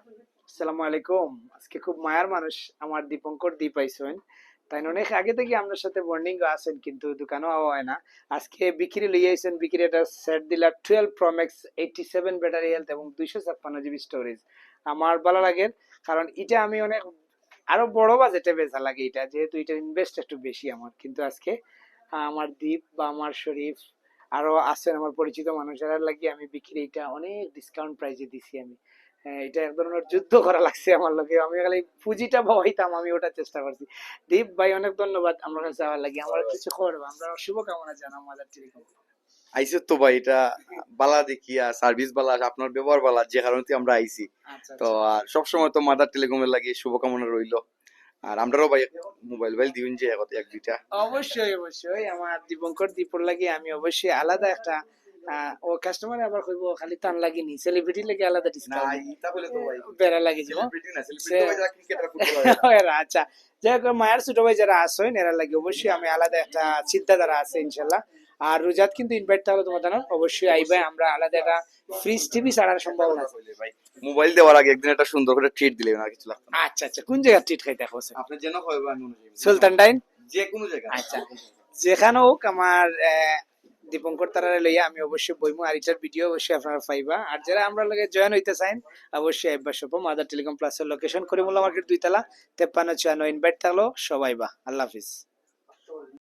আসসালামু আলাইকুম। আজকে খুব মায়ার মানুষ আমার দীপঙ্কর দ্বীপ আইসেন। তাই অনেক আগে থেকে আপনার সাথে বন্ডিং আছেন কিন্তু দোকানও আওয়া হয় না। আজকে বিক্রি লই আইছেন, বিক্রি একটা সেট দিলা 12 Pro Max 87 ব্যাটারি হেলথ এবং 256 জিবি স্টোরেজ। আমার ভালো লাগে কারণ এটা আমি অনেক আরো বড় বাজেটে বেচা লাগে এটা, যেহেতু এটা ইনভেস্ট একটু বেশি আমার। কিন্তু আজকে আমার দ্বীপ বা আমার শরীফ আরো আছেন আমার পরিচিত মানুষেরা লাগিয়ে আমি বিক্রি এটা অনেক ডিসকাউন্ট প্রাইসে দিছি আমি। হ্যাঁ, এটা এক ধরনের যুদ্ধ করা লাগছে আমার লোকে, আমি খালি পুঁজিটা বহাইতাম, আমি ওটা চেষ্টা করছি। দীপ ভাই অনেক ধন্যবাদ আমার কাছে আবার লাগি, আমার কিছু করবো, আমরা শুভকামনা জানাম মাদার টেলিকম। আইসি তো ভাই, এটা বালা দেখিয়া সার্ভিস বালা, আপনার ব্যবহার বালা, যে কারণে আমরা আইছি। আচ্ছা তো আচ্ছা। আর সবসময় তো মাদার টেলিকমের লাগে শুভকামনা রইলো। আর আমরাও ভাই মোবাইল দিন যে এক দুইটা। অবশ্যই অবশ্যই আমার দীপঙ্কর দীপর লাগে আমি অবশ্যই আলাদা একটা ও কাস্টমার আবার কইব খালি তান লাগিনি সেলিব্রিটি লাগে আলাদা না ডিসকাউন্ট ইতা বলে তো ভাই বেড়া লাগে যাব। সেলিব্রিটি না, সেলিব্রিটি তো ভাই যারা ক্রিকেটার ফুটবলার। আচ্ছা, যাই হোক মায়ের ছোট ভাই যারা আসেন এরা লাগে অবশ্যই আমি আলাদা একটা চিন্তাধারা আছে ইনশাল্লাহ। আর রুজাত কিন্তু ইনভাইট থাকলো তোমার জানো, অবশ্যই আইবে, আমরা আলাদা একটা ফ্রিজ টিভি ছাড়ার সম্ভাবনা আছে। ভাই মোবাইল দেওয়ার আগে একদিন একটা সুন্দর করে ট্রিট দিলে না কিছু লাগতো না। আচ্ছা আচ্ছা, কোন জায়গায় ট্রিট খাইতে হবে? আপনি যেন হয় বা সুলতান ডাইন। যে কোনো জায়গা। আচ্ছা, যেখানে হোক আমার দীপঙ্কর তারারে লইয়া আমি অবশ্যই বইমু, আর এটার ভিডিও অবশ্যই আপনারা পাইবা। আর যারা আমরা লগে জয়েন হইতে চাইন অবশ্যই আইবা সব মাদার টেলিকম প্লাসের লোকেশন করিমুল্লা মার্কেট 2 তলা 53 56 ইনভাইট থাকলো সবাই বা। আল্লাহ হাফিজ।